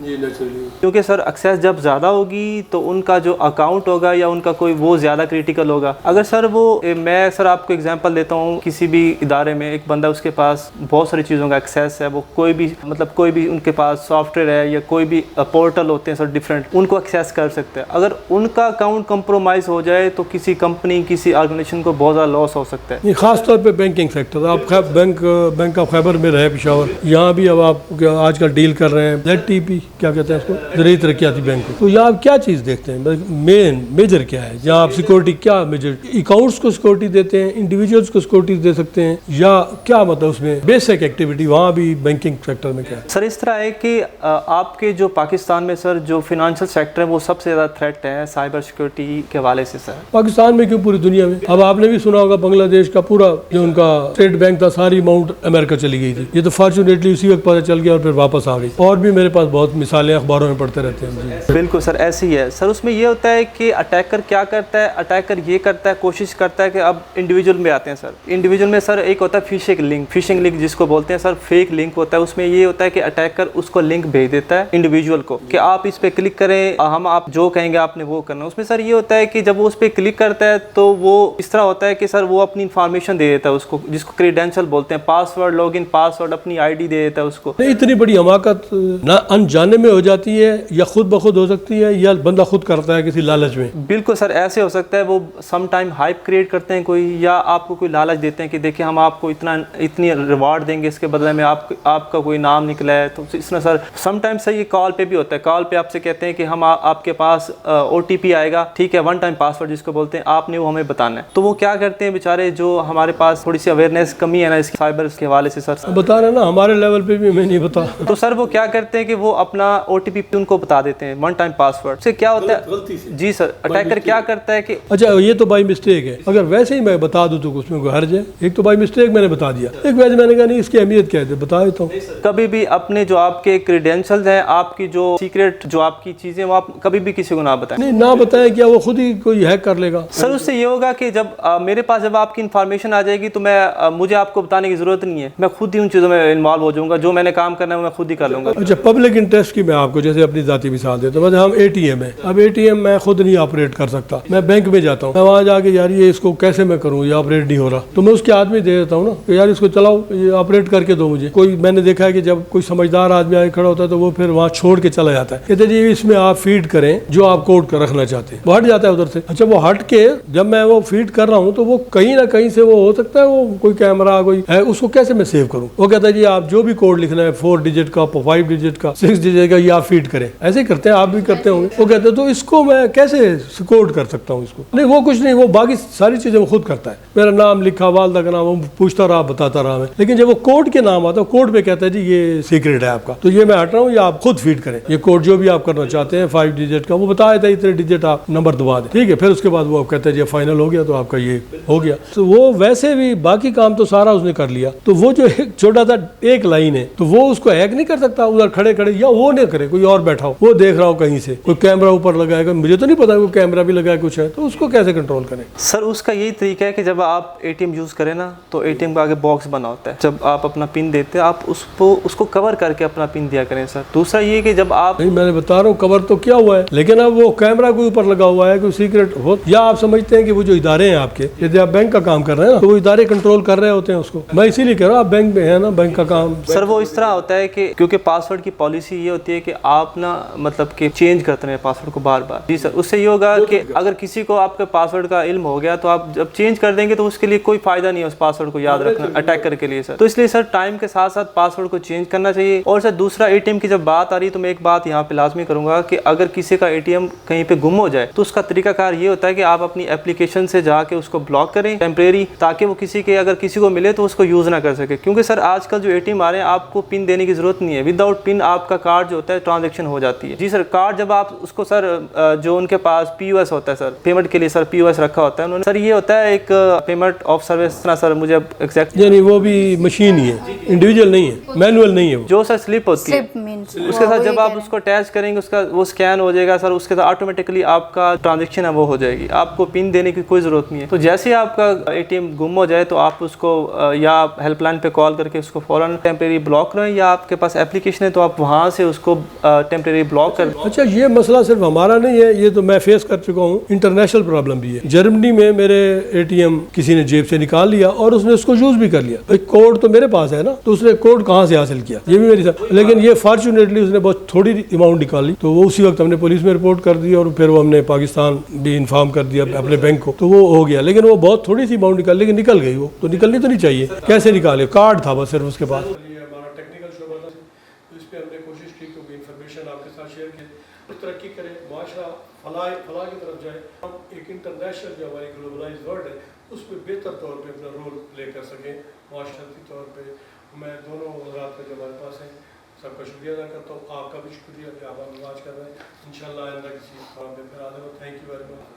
क्योंकि सर एक्सेस जब ज़्यादा होगी तो उनका जो अकाउंट होगा या उनका कोई वो ज़्यादा क्रिटिकल होगा। अगर सर वो मैं सर आपको एग्जांपल देता हूँ, किसी भी इदारे में एक बंदा, उसके पास बहुत सारी चीज़ों का एक्सेस है, वो कोई भी मतलब कोई भी उनके पास सॉफ्टवेयर है या कोई भी पोर्टल होते हैं सर डिफरेंट, उनको एक्सेस कर सकते हैं। अगर उनका अकाउंट कंप्रोमाइज़ हो जाए तो किसी कंपनी, किसी ऑर्गेनाइजेशन को बहुत ज़्यादा लॉस हो सकता है। खासतौर पर बैंकिंग सेक्टर, आप बैंक ऑफ खैबर में रहे पेशावर, यहाँ भी अब आप आजकल डील कर रहे हैं ZTP, क्या कहते हैं उसको, ज़रूरी तरक्याती बैंक, तो यहाँ आप क्या चीज़ देखते हैं, मेजर क्या है जहाँ आप सिक्योरिटी, क्या मेजर अकाउंट्स को सिक्योरिटी देते हैं, इंडिविजुअल्स को सिक्योरिटी दे सकते हैं, या क्या मतलब उसमें बेसिक एक्टिविटी वहाँ भी बैंकिंग सेक्टर में क्या है? सर इस तरह है कि आपके जो पाकिस्तान में सर जो फिनेंशियल सेक्टर है वो सबसे ज़्यादा थ्रेट है साइबर सिक्योरिटी के हवाले से सर। पाकिस्तान में क्यों, पूरी दुनिया में? अब आपने भी सुना होगा बांग्लादेश का पूरा जो उनका स्टेट बैंक था, सारी अमाउंट अमेरिका चली गई थी। ये तो फॉर्चुनेटली उसी वक्त पता चल गया और फिर वापस आ गई। और भी मेरे पास बहुत मिसालें अखबारों में पढ़ते रहते हैं जी। बिल्कुल सर ऐसे ही है सर। उसमें ये होता है कि अटैकर क्या करता है, अटैकर ये करता है, कोशिश करता है कि अब इंडिविजुअल में आते हैं सर। इंडिविजुअल में सर एक होता है फिशिंग लिंक जिसको बोलते हैं सर, फेक लिंक होता है। उसमें ये होता है कि अटैकर उसको लिंक भेज देता है इंडिविजुअल को कि आप इस पे क्लिक करें, हम आप जो कहेंगे आपने वो करना। उसमें सर ये होता है कि जब वो उस पर क्लिक करता है तो वो इस तरह होता है कि सर वो अपनी इंफॉर्मेशन दे देता है उसको, जिसको क्रेडेंशियल बोलते हैं, पासवर्ड, लॉगिन पासवर्ड, अपनी ID दे देता है उसको। इतनी बड़ी हमाकत ना अनजाने में हो जाती है या खुद ब खुद हो सकती है, या बंदा खुद करता है किसी लालच में? बिल्कुल सर ऐसे हो सकता है, वो सम टाइम हाइप क्रिएट करते हैं कोई, या आपको कोई लालच देते हैं कि देखिए हम आपको इतनी रिवार्ड देंगे, इसके बदले में आपका कोई नाम निकला है। तो इस तरह सर सम टाइम सर ये कॉल पे भी होता है। कॉल पे आपसे कहते हैं कि हम आपके पास OTP आएगा, ठीक है, 1 टाइम पासवर्ड जिसको बोलते हैं, आपने वो हमें बताना है। तो वो क्या करते हैं बेचारे, जो हमारे पास थोड़ी सी अवेयरनेस कमी है ना इसकी साइबर के हवाले से सर, बता रहे ना हमारे लेवल पे भी मैं नहीं बता। तो सर वो क्या करते हैं कि वो अपना OTP उनको बता देते हैं, 1 टाइम पासवर्ड से क्या होता है जी सर, अटैकर क्या करता है कि अच्छा ये तो बाई मिस्टेक है, अगर वैसे ही मैं बता दूं तो उसमें कोई हर्ज है? एक तो बाई मिस्टेक मैंने बता दिया, एक वैसे मैंने कहा नहीं इसकी अहमियत क्या है, बता देता हूँ। कभी भी अपने जो आपके क्रेडेंशियल्स हैं, आपकी जो सीक्रेट जो आपकी चीजें, वो आप कभी भी किसी को ना बताएं। नहीं ना बताएं, क्या वो खुद ही कोई हैक कर लेगा? सर उससे ये होगा कि जब मेरे पास जब आपकी इन्फॉर्मेशन आ जाएगी तो मुझे आपको आपको बताने की जरूरत नहीं है, मैं खुद ही उन चीज़ों में इन्वॉल्व हो जाऊंगा, जो मैंने काम करना है मैं खुद ही कर लूँगा। अच्छा, पब्लिक इंटरेस्ट की मैं आपको जैसे अपनी जाती मिसाल देता हूँ। हम ATM है, अब ATM मैं खुद नहीं ऑपरेट कर सकता, मैं बैंक में जाता हूँ, मैं वहाँ जाके यार ये इसको कैसे मैं करूँ, ये ऑपरेट नहीं हो रहा, तो मैं उसके आदमी दे देता हूँ ना कि यार इसको चलाओ, ये ऑपरेट करके दो मुझे। कोई मैंने देखा है कि जब कोई समझदार आदमी आगे खड़ा होता है तो वो फिर वहाँ छोड़ के चला जाता है, कहते जी इसमें आप फीड करें जो आप कोड कर रखना चाहते हैं, वो हट जाता है उधर से। अच्छा, वो हट के जब मैं वो फीड कर रहा हूँ तो वो कहीं ना कहीं से वो हो सकता है वो कोई कैमरा कोई है, उसको कैसे मैं सेव करूँ। वो कहता है जी आप जो भी कोड लिखना है 4 डिजिट का, 5 डिजिट का, 6 डिजिट का, ये आप फीड करें। ऐसे ही करते हैं, आप भी करते होंगे। वो कहते हैं तो इसको मैं कैसे कोड कर सकता हूँ इसको। नहीं, वो कुछ नहीं, वो बाकी सारी चीजें वो खुद करता है। मेरा नाम लिखा, वालदा का नाम, वो पूछता रहा, बताता रहा मैं, लेकिन जब वो कोड के नाम आता है, कोड पे कहता है जी ये सीक्रेट है आपका, तो ये मैं हट रहा हूँ, ये आप खुद फीड करें, ये कोड जो भी आप करना चाहते हैं 5 डिजिट का, वो बता देता है इतने डिजिट आप नंबर दबा दें, ठीक है। फिर उसके बाद वो आप कहता है जी फाइनल हो गया, तो आपका ये हो गया। तो वो वैसे भी बाकी काम तो सारा उसने कर लिया, तो वो जो एक छोटा सा एक लाइन है, तो वो उसको हैक नहीं कर सकता उधर खड़े खड़े, या वो नहीं करे, कोई और बैठा हो, वो देख रहा हो कहीं से, कोई कैमरा ऊपर लगाएगा, मुझे तो नहीं पता कोई कैमरा भी लगाया कुछ है, तो उसको कैसे कंट्रोल करें। सर उसका यही तरीका है कि जब आप ATM यूज़ करें ना, तो ATM का आगे बॉक्स बना होता है, जब आप अपना पिन देते हैं आप उसको कवर करके अपना पिन दिया करें सर। दूसरा ये कि जब आप नहीं, मैंने बता रहा हूँ कवर तो क्या हुआ है, लेकिन अब वो कैमरा के ऊपर लगा हुआ है, कोई सीक्रेट हो, या आप समझते हैं कि वो जो इदारे हैं आपके, यदि आप बैंक का काम कर रहे हैं ना, तो वो इदारे कंट्रोल कर रहे होते हैं उसको। मैं इसीलिए कह रहा हूँ आप बैंक में है ना, बैंक का काम। सर वो इस तरह होता है कि क्योंकि पासवर्ड की पॉलिसी ये होती है कि आप ना मतलब कि चेंज करते हैं पासवर्ड को बार बार। जी सर, उससे ये होगा कि अगर किसी को आपके पासवर्ड का इल्म हो गया तो आप जब चेंज कर देंगे तो उसके लिए कोई फायदा नहीं है उस पासवर्ड को याद रखना अटैकर के लिए सर। तो इसलिए सर टाइम के साथ साथ पासवर्ड को चेंज करना चाहिए। और सर दूसरा ATM की जब बात आ रही है तो मैं एक बात यहाँ पे लाजमी करूंगा कि अगर किसी का ATM कहीं पे गुम हो जाए तो उसका तरीकाकार ये होता है कि आप अपनी एप्लीकेशन से जाके उसको ब्लॉक करें टेम्परेरी, ताकि वो अगर किसी को मिले तो उसको यूज़ ना कर सके। क्योंकि सर आजकल जो ATM आ रहे हैं आपको पिन देने की जरूरत नहीं है, विदाउट पिन आपका कार्ड जो होता है ट्रांजेक्शन हो जाती है। जी सर, कार्ड जब आप उसको सर जो उनके पास POS होता है सर, पेमेंट के लिए सर POS रखा होता है उन्होंने सर, ये होता है एक पेमेंट ऑफ सर्विस ना सर, मुझे एग्जैक्ट यानी वो भी मशीन ही है, इंडिविजुअल नहीं है, मैनुअल नहीं है, जो सर स्लिप होती है उसके साथ जब आप उसको अटैच करेंगे उसका वो स्कैन हो जाएगा सर, उसके साथ ऑटोमेटिकली आपका ट्रांजेक्शन है वो हो जाएगी, आपको पिन देने की कोई ज़रूरत नहीं है। तो जैसे आपका ATM गुम हो जाए तो आप उसको या हेल्पलाइन पे कॉल करके उसको फ़ौरन टेम्परेरी ब्लॉक करें, या आपके पास एप्लीकेशन है तो आप वहाँ से उसको टेम्परेरी ब्लॉक कर। अच्छा, ये मसला सिर्फ हमारा नहीं है, ये तो मैं फेस कर चुका हूँ, इंटरनेशनल प्रॉब्लम भी है। जर्मनी में मेरे ATM किसी ने जेब से निकाल लिया और उसने उसको यूज भी कर लिया। भाई कोड तो मेरे पास है ना, तो उसने कोड कहाँ से हासिल किया, ये भी मेरी साथ। लेकिन ये फॉर्चुनेटली उसने बहुत थोड़ी अमाउंट निकाली, तो वो उसी वक्त हमने पुलिस में रिपोर्ट कर दी और फिर वो हमने पाकिस्तान भी इन्फॉर्म कर दिया अपने बैंक को, तो वो हो गया। लेकिन वो बहुत थोड़ी सी अमाउंट निकाल, लेकिन निकल गई। वो तो निकलनी तो नहीं चाहिए, कैसे निकाले, कार्ड था बस सिर्फ उसके पास। हमारा टेक्निकल शोबा था, तो इस पे हमने कोशिश की कि इन्फॉर्मेशन आपके साथ शेयर की, तरक्की करें, माशरा फलाह की तरफ जाए, हम एक इंटरनेशनल जो हमारी ग्लोबलाइज वर्ल्ड है उस पर बेहतर तौर पे अपना रोल प्ले कर सकें माशरती तौर पे। मैं दोनों हज़रात का जो हमारे पास हैं सबका शुक्रिया अदा करता हूँ, आपका भी शुक्रिया कि आप आवाज़ कर रहे हैं। इंशाल्लाह आइंदा किसी काम पे फिर आते हो। Thank you very much.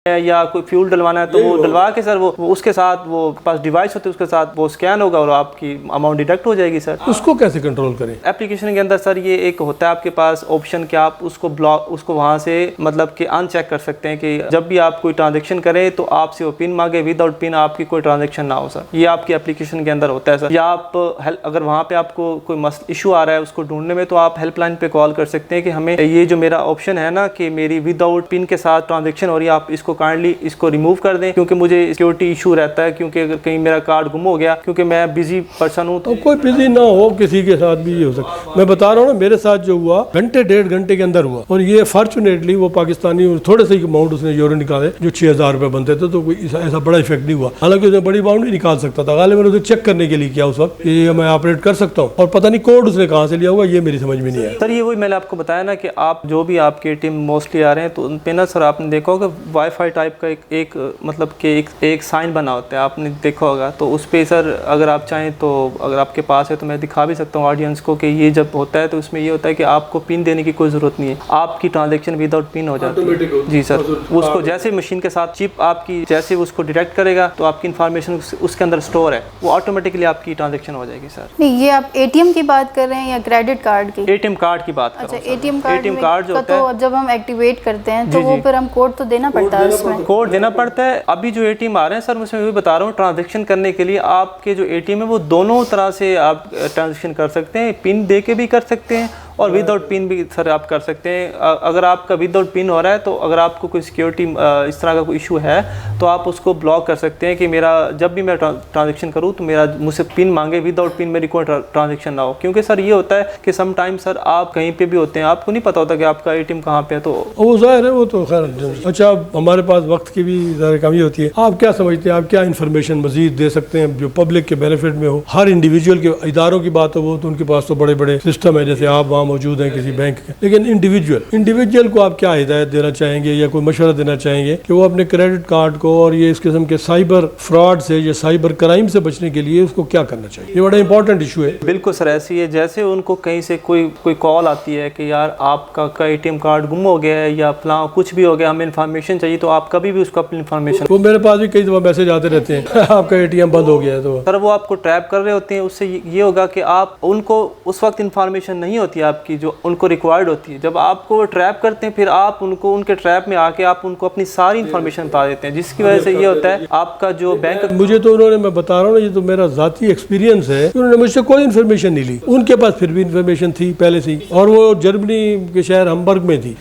या कोई फ्यूल डलवाना है तो वो डलवा के सर वो उसके साथ वो पास डिवाइस होती है, उसके साथ वो स्कैन होगा और आपकी अमाउंट डिडक्ट हो जाएगी सर। उसको कैसे कंट्रोल करें? एप्लीकेशन के अंदर सर ये एक होता है आपके पास ऑप्शन कि आप उसको ब्लॉक उसको वहाँ से मतलब कि अनचेक कर सकते हैं कि जब भी आप कोई ट्रांजेक्शन करें तो आपसे वो पिन मांगे, विदाउट पिन आपकी कोई ट्रांजेक्शन ना हो सर। ये आपकी एप्लीकेशन के अंदर होता है सर। या आप अगर वहाँ पे आपको कोई इशू आ रहा है उसको ढूंढने में, तो आप हेल्पलाइन पे कॉल कर सकते हैं कि हमें ये जो मेरा ऑप्शन है ना कि मेरी विदाउट पिन के साथ ट्रांजेक्शन हो रही है, आप इसको काइंडली इसको रिमूव कर दें, क्योंकि मुझे सिक्योरिटी इशू रहता है, क्योंकि अगर कहीं मेरा कार्ड गुम हो गया, क्योंकि मैं बिजी पर्सन हूँ। तो कोई बिजी ना हो, किसी के साथ भी ये हो सकता। मैं बता रहा हूँ ना, मेरे साथ जो हुआ घंटे 1.5 घंटे के अंदर हुआ, और ये फॉर्चुनेटली वो पाकिस्तानी थोड़े से अमाउंट उसने यूरो निकाले जो 6000 रुपये बनते थे, तो कोई ऐसा बड़ा इफेक्ट नहीं हुआ। हालांकि उसने बड़ी अमाउंट नहीं निकाल सकता था। गाले मैंने उसे चेक करने के लिए किया उस वक्त, ये मैं ऑपरेट कर सकता हूँ, और पता नहीं कोड उसने कहाँ से लिया हुआ, ये मेरी समझ में नहीं आया। सर ये वही मैंने आपको बताया ना कि आप जो भी आपके ATM मोस्टली आ रहे हैं तो उन पे ना सर आपने देखा होगा वाईफाई टाइप का एक मतलब कि एक साइन बना होता है, आपने देखा होगा। तो उस पर सर अगर आप चाहें तो अगर आपके पास है तो मैं दिखा भी सकता हूँ ऑडियंस को कि ये जब होता है तो उसमें ये होता है कि आपको पिन देने की कोई ज़रूरत नहीं है, आपकी ट्रांजेक्शन विदाउट पिन हो जाती है। जी सर, उसको जैसे मशीन के साथ चिप आपकी जैसे उसको डिटेक्ट करेगा तो आपकी इन्फॉर्मेशन उसके अंदर स्टोर है, वो ऑटोमेटिकली आपकी ट्रांजेक्शन हो जाएगी सर। नहीं, ये आप ATM की बात कर रहे हैं या क्रेडिट कार्ड की? ATM कार्ड की बात कर रहा हूं। अच्छा, ATM कार्ड जो होता है तो जब हम एक्टिवेट करते हैं तो वो फिर हम कोड तो देना पड़ता है उसमें कोड देना पड़ता है। अभी जो एटीएम आ रहे हैं सर, मैं उसमें भी बता रहा हूँ, ट्रांजैक्शन करने के लिए आपके जो एटीएम है वो दोनों तरह से आप ट्रांजैक्शन कर सकते हैं, पिन दे के भी कर सकते हैं और विदाउट पिन भी सर आप कर सकते हैं। अगर आपका विदाउट पिन हो रहा है तो अगर आपको कोई सिक्योरिटी इस तरह का कोई इशू है तो आप उसको ब्लॉक कर सकते हैं कि मेरा जब भी मैं ट्रांजैक्शन करूँ तो मेरा मुझसे पिन मांगे, विदाउट पिन मेरी कोई ट्रांजैक्शन ना हो। क्योंकि सर ये होता है कि सम टाइम सर आप कहीं पे भी होते हैं, आपको नहीं पता होता कि आपका एटीएम कहाँ पे है, तो वो जाहिर है, वो तो खैर। अच्छा, हमारे पास वक्त की भी ज़रा कमी होती है, आप क्या समझते हैं, आप क्या इन्फॉर्मेशन मजीद दे सकते हैं जो पब्लिक के बेनिफिट में हो? हर इंडिविजुअल के इदारों की बात हो वो तो उनके पास तो बड़े बड़े सिस्टम है, जैसे आप वहाँ मौजूद हैं किसी बैंक के, लेकिन इंडिविजुअल को आप क्या हिदायत देना चाहेंगे या कोई मशवरा देना चाहेंगे कि वो अपने क्रेडिट कार्ड को और ये इस किस्म के साइबर फ्रॉड से या साइबर क्राइम से बचने के लिए उसको क्या करना चाहिए? ये बड़ा इंपॉर्टेंट इशू है। बिल्कुल सर, ऐसी है जैसे उनको कहीं से कोई कॉल आती है कि यार आपका एटीएम कार्ड गुम हो गया है या फलां कुछ भी हो गया, हमें इन्फॉर्मेशन चाहिए, तो आप कभी भी उसको अपनी इन्फॉर्मेशन, वो मेरे पास भी कई दफ़ा मैसेज आते रहते हैं आपका एटीएम बंद हो गया है, तो सर वो आपको ट्रैप कर रहे होते हैं। उससे ये होगा कि आप उनको उस वक्त इन्फॉर्मेशन नहीं होती आपकी जो उनको रिक्वायर्ड होती है। जब आपको ट्रैप करते हैं फिर आप उनको उनके ट्रैप में आके आप उनको अपनी सारी इन्फॉर्मेशन पा देते हैं, जिसकी वजह से ये होता है आपका जो बैंक, मुझे तो उन्होंने, मैं बता रहा हूँ ना, ये तो मेरा जाती एक्सपीरियंस है, उन्होंने मुझसे कोई इन्फॉर्मेशन नहीं ली, उनके पास फिर भी इन्फॉर्मेशन थी पहले से ही, और वो जर्मनी के शहर हम्बर्ग में थी।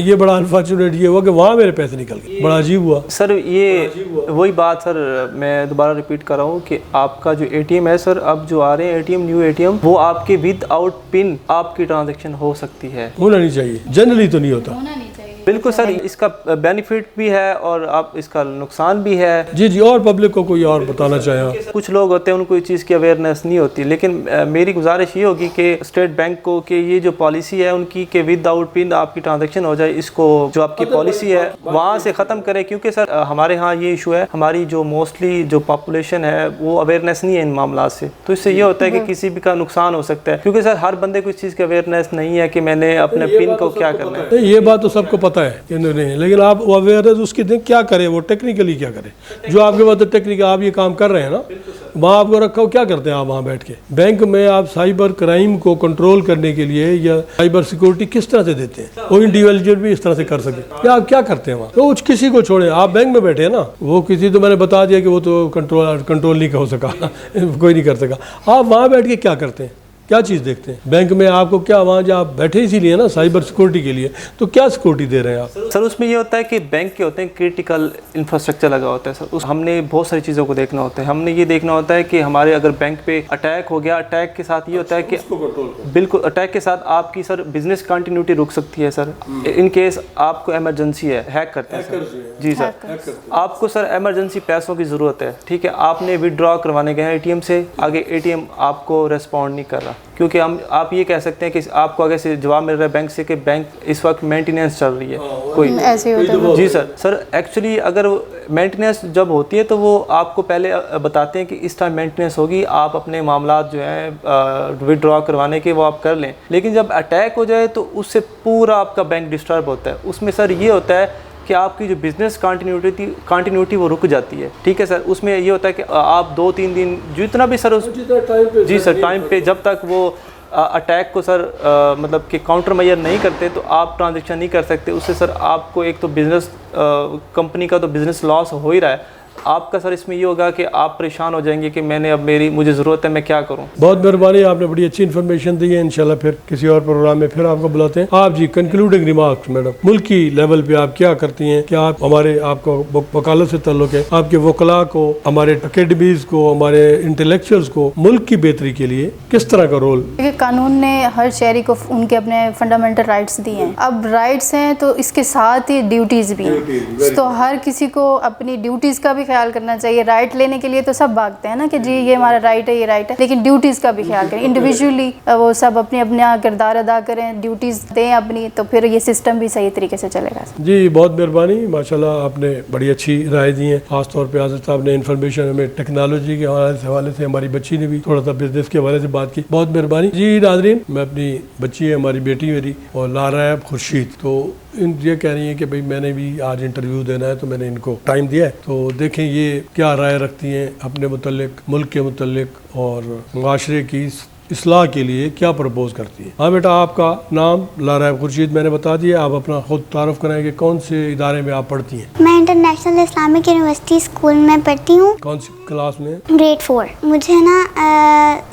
ये बड़ा अनफॉर्चुनेट ये हुआ कि वहाँ मेरे पैसे निकल गए, बड़ा अजीब हुआ सर। ये वही बात सर, मैं दोबारा रिपीट कर रहा हूँ कि आपका जो एटीएम है सर, अब जो आ रहे हैं एटीएम, न्यू एटीएम, वो आपके विद आउट पिन आपकी ट्रांजैक्शन हो सकती है। होना नहीं चाहिए, जनरली तो नहीं होता। बिल्कुल सर, इसका बेनिफिट भी है और आप इसका नुकसान भी है। जी जी, और पब्लिक को कोई और बताना चाहे? कुछ लोग होते हैं उनको इस चीज़ की अवेयरनेस नहीं होती, लेकिन मेरी गुजारिश ये होगी कि स्टेट बैंक को कि ये जो पॉलिसी है उनकी कि विदाउट पिन आपकी ट्रांजैक्शन हो जाए, इसको जो आपकी पॉलिसी है वहाँ से ख़त्म करें। क्योंकि सर हमारे यहाँ ये इशू है, हमारी जो मोस्टली जो पॉपुलेशन है वो अवेयरनेस नहीं है इन मामला से, तो इससे ये होता है कि किसी भी का नुकसान हो सकता है। क्योंकि सर हर बंदे को इस चीज़ की अवेयरनेस नहीं है कि मैंने अपने पिन को क्या करना है। ये बात तो सबको पता है कि नहीं, लेकिन आप अवेयरनेस उसकी दें, क्या करे वो टेक्निकली क्या करे, जो आपके पास टेक्निकल आप ये काम कर रहे हैं ना, वहाँ आपको रखा हो, क्या करते हैं आप वहाँ बैठ के? बैंक में आप साइबर क्राइम को कंट्रोल करने के लिए या साइबर सिक्योरिटी किस तरह से देते हैं, वो इंडिविजुअल भी इस तरह से कर सके, या आप क्या करते हैं वहाँ? तो किसी को छोड़े, आप बैंक में बैठे हैं ना, वो किसी तो मैंने बता दिया कि वो तो कंट्रोल नहीं हो सका कोई नहीं कर सका। आप वहाँ बैठ के क्या करते हैं, क्या चीज़ देखते हैं? बैंक में आपको क्या, वहाँ जब आप बैठे इसीलिए ना साइबर सिक्योरिटी के लिए, तो क्या सिक्योरिटी दे रहे हैं आप? सर उसमें ये होता है कि बैंक के होते हैं क्रिटिकल इंफ्रास्ट्रक्चर लगा होता है सर, हमने बहुत सारी चीज़ों को देखना होता है। हमने ये देखना होता है कि हमारे अगर बैंक पे अटैक हो गया, अटैक के साथ ये होता है कि बिल्कुल अटैक के साथ आपकी सर बिजनेस कंटिन्यूटी रुक सकती है सर, इन केस आपको इमरजेंसी है, हैक करते हैं सर। जी सर, आपको सर इमरजेंसी पैसों की ज़रूरत है, ठीक है, आपने विड्रॉ करवाने गए एटीएम से, आगे एटीएम आपको रेस्पॉन्ड नहीं कर रहा, क्योंकि आप ये कह सकते हैं कि आपको आगे से जवाब मिल रहा है बैंक से कि बैंक इस वक्त मेंटेनेंस चल रही है कोई ऐसे होता है। जी सर एक्चुअली अगर मेंटेनेंस जब होती है तो वो आपको पहले बताते हैं कि इस टाइम मेंटेनेंस होगी, आप अपने मामलात जो हैं विड्रॉ करवाने के वो आप कर लें। लेकिन जब अटैक हो जाए तो उससे पूरा आपका बैंक डिस्टर्ब होता है। उसमें सर ये होता है कि आपकी जो बिज़नेस कंटिन्यूटी वो रुक जाती है, ठीक है सर। उसमें ये होता है कि आप 2-3 दिन जितना भी सर जी सर टाइम पे जब तक वो अटैक को सर मतलब कि काउंटर मेजर नहीं करते तो आप ट्रांजैक्शन नहीं कर सकते। उससे सर आपको एक तो बिज़नेस कंपनी का तो बिज़नेस लॉस हो ही रहा है, आपका सर इसमें ये होगा कि आप परेशान हो जाएंगे कि मैंने अब मुझे ज़रूरत है, मैं क्या करूं। बहुत मेहरबानी, आपने बड़ी अच्छी इन्फॉर्मेशन दी है। इंशाल्लाह फिर किसी और प्रोग्राम में फिर आपको बुलाते हैं। आप जी कंक्लूडिंग रिमार्क्स मैडम, मुल्की लेवल पे आप क्या करती हैं? क्या आप आपको वकालत से ताल्लुक है, आपके वकला को, हमारे अकेडमीज को, हमारे इंटेलेक्चुअल्स को मुल्क की बेहतरी के लिए किस तरह का रोल? कानून ने हर शहरी को उनके अपने फंडामेंटल राइट्स दिए हैं। अब राइट्स हैं तो इसके साथ ही ड्यूटीज़ भी हैं, तो हर किसी को अपनी ड्यूटीज़ का भी ख्याल करना चाहिए। राइट लेने के लिए तो सब भागते हैं ना कि जी ये हमारा राइट है, ये राइट है, लेकिन ड्यूटीज़ का भी ख्याल करें। इंडिविजुअली वो सब अपने अपना किरदार अदा करें, ड्यूटीज़ दें अपनी, तो फिर ये सिस्टम भी सही तरीके से चलेगा। जी बहुत मेहरबानी, माशाल्लाह आपने बड़ी अच्छी राय दी है। खासतौर पर आज़ाद साहब ने इन्फॉर्मेशन हमें टेक्नोलॉजी के हवाले से, हमारी बच्ची ने भी थोड़ा सा बिजनेस के हवाले से बात की, बहुत मेहरबानी। जी नाज़रीन, मैं अपनी बच्ची है, हमारी बेटी मेरी, और लारा खुर्शीद, तो ये कह रही है कि भाई मैंने भी आज इंटरव्यू देना है, तो मैंने इनको टाइम दिया है, तो देखें ये क्या राय रखती हैं अपने मुतल्लिक, मुल्क के मुतल्लिक और माशरे की इस्लाह के लिए क्या प्रपोज करती है। हाँ बेटा, आपका नाम लारा खुर्शीद मैंने बता दिया, आप अपना खुद तारुफ कराएं कि कौन से इदारे में आप पढ़ती हैं। मैं इंटरनेशनल इस्लामिक यूनिवर्सिटी स्कूल में पढ़ती हूँ। कौन सी क्लास में? ग्रेड 4। मुझे ना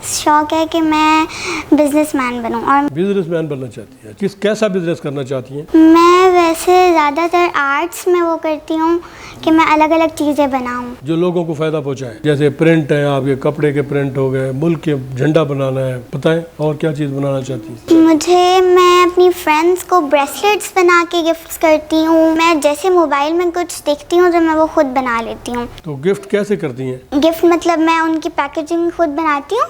शौक है कि मैं बिजनेसमैन बनूं। और बिजनेसमैन बनना चाहती हैं? कैसा बिजनेस करना चाहती हैं? मैं वैसे ज़्यादातर आर्ट्स में वो करती हूँ कि मैं अलग अलग चीज़ें बनाऊँ जो लोगों को फ़ायदा पहुँचाए, जैसे प्रिंट है, आपके कपड़े के प्रिंट हो गए, मुल्क के झंडा बनाना है, बताएं और क्या चीज़ बनाना चाहती हैं? मैं अपनी फ्रेंड्स को ब्रेसलेट्स बना के गिफ्ट करती हूँ। मैं जैसे मोबाइल में कुछ देखती हूँ तो मैं वो खुद बना लेती हूँ। तो गिफ्ट कैसे करती हैं? गिफ्ट मतलब मैं उनकी पैकेजिंग खुद बनाती हूँ,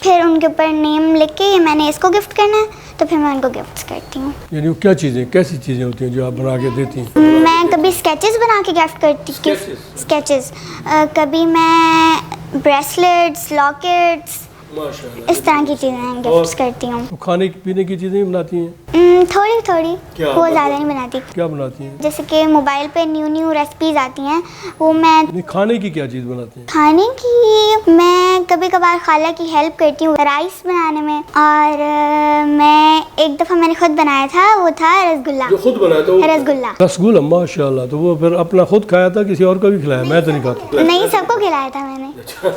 फिर उनके ऊपर नेम लिख के मैंने इसको गिफ्ट करना है तो फिर मैं उनको गिफ्ट करती हूँ। यानी वो क्या चीज़ें, कैसी चीज़ें होती हैं जो आप बना के देती हैं? मैं कभी स्केचेस बना के गिफ्ट करती हूँ। स्केचेस कभी मैं ब्रेसलेट्स, लॉकेट्स, इस तरह की चीज़ें गिफ्ट करती हूँ। तो खाने पीने की चीज़ें भी बनाती हैं? थोड़ी थोड़ी, वो ज़्यादा नहीं बनाती। क्या बनाती हैं? जैसे कि मोबाइल पे न्यू रेसिपीज आती हैं, वो मैं नहीं, खाने की क्या चीज़ बनाती हैं? खाने की मैं कभी कभार खाला की हेल्प करती हूँ राइस बनाने में। और मैं एक दफ़ा मैंने खुद बनाया था, वो था रसगुल्ला। जो खुद बनाया था? रसगुल्ला माशाल्लाह। तो वो फिर अपना खुद खाया था, किसी और को भी खिलाया? मैं तो नहीं खाता। नहीं, सबको खिलाया था मैंने,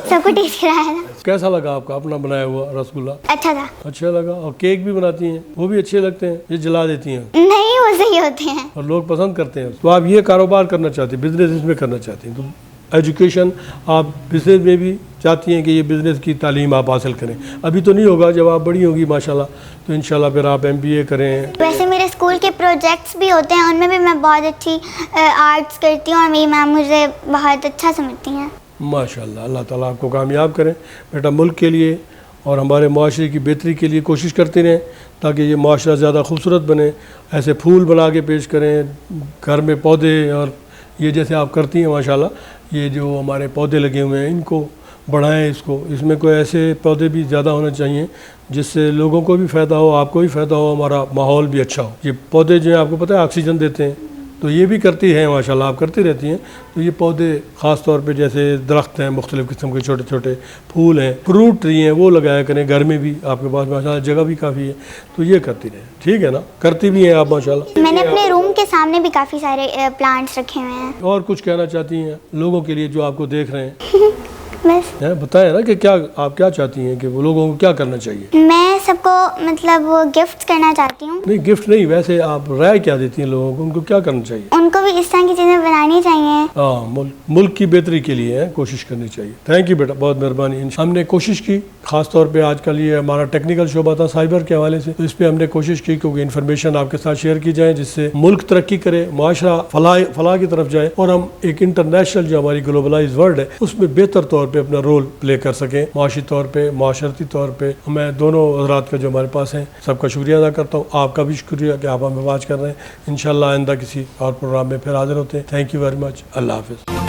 सबको टेस्ट कराया था। कैसा लगा आपका अपना बनाया हुआ रसगुल्ला? अच्छा था। अच्छा लगा। और केक भी बनाती हैं? वो भी अच्छे लगते हैं? ये जला देती हैं? नहीं, वो सही होते हैं और लोग पसंद करते हैं। तो आप ये कारोबार करना चाहती हैं, बिजनेस इसमें करना चाहती हैं, तो एजुकेशन आप बिजनेस में भी चाहती हैं कि ये बिज़नेस की तालीम आप हासिल करें? अभी तो नहीं होगा, जब आप बड़ी होगी माशाल्लाह तो इंशाल्लाह फिर आप MBA करें। वैसे मेरे स्कूल के प्रोजेक्ट्स भी होते हैं, उनमें भी मैं बहुत अच्छी आर्ट्स करती हूँ और मेरी मैम मुझे बहुत अच्छा समझती हैं। माशाल्लाह, अल्लाह ताला आपको कामयाब करें बेटा। मुल्क के लिए और हमारे माशरे की बेहतरी के लिए कोशिश करते रहें ताकि ये माशरा ज़्यादा खूबसूरत बने। ऐसे फूल बना के पेश करें, घर में पौधे, और ये जैसे आप करती हैं माशाल्लाह, ये जो हमारे पौधे लगे हुए हैं इनको बढ़ाएं, इसमें कोई ऐसे पौधे भी ज़्यादा होने चाहिए जिससे लोगों को भी फ़ायदा हो, आपको भी फ़ायदा हो, हमारा माहौल भी अच्छा हो। ये पौधे जो हैं आपको पता है ऑक्सीजन देते हैं, तो ये भी करती हैं माशाल्लाह, आप करती रहती हैं। तो ये पौधे ख़ास तौर पे जैसे दरख्त हैं, मुख्तलिफ़ किस्म के छोटे छोटे फूल हैं, फ्रूट ट्री हैं, वो लगाया करें घर में भी। आपके पास माशाल्लाह जगह भी काफ़ी है, तो ये करती रहें। ठीक है ना? करती भी हैं आप माशाल्लाह। मैंने अपने रूम के सामने भी काफ़ी सारे प्लांट्स रखे हुए हैं। और कुछ कहना चाहती हैं लोगों के लिए जो आपको देख रहे हैं? बस बताएं ना कि क्या आप क्या चाहती हैं कि वो लोगों को क्या करना चाहिए? मैं सबको मतलब वो गिफ्ट करना चाहती हूँ। नहीं, गिफ्ट नहीं, वैसे आप राय क्या देती हैं लोगों को, उनको क्या करना चाहिए? उनको भी इस तरह की चीज़ें बनानी चाहिए। हाँ, मुल्क की बेहतरी के लिए है, कोशिश करनी चाहिए। थैंक यू बेटा, बहुत मेहरबानी। हमने कोशिश की, ख़ास तौर पे आजकल ये हमारा टेक्निकल शोबा था साइबर के हवाले से, तो इस पर हमने कोशिश की क्योंकि इन्फॉर्मेशन आपके साथ शेयर की जाए जिससे मुल्क तरक्की करे, माशरा फलाह की तरफ जाए और हम एक इंटरनेशनल जो हमारी ग्लोबलाइज वर्ल्ड है उसमें बेहतर तौर पर अपना रोल प्ले कर सकें। माशी तौर पे, माशरती तौर पे मैं दोनों हज़रात का जो हमारे पास हैं सबका शुक्रिया अदा करता हूँ। आपका भी शुक्रिया कि आप हमें वाच कर रहे हैं। इंशाल्लाह आइंदा किसी और प्रोग्राम में फिर हाजिर होते हैं। Thank you very much. अल्लाह हाफिज़।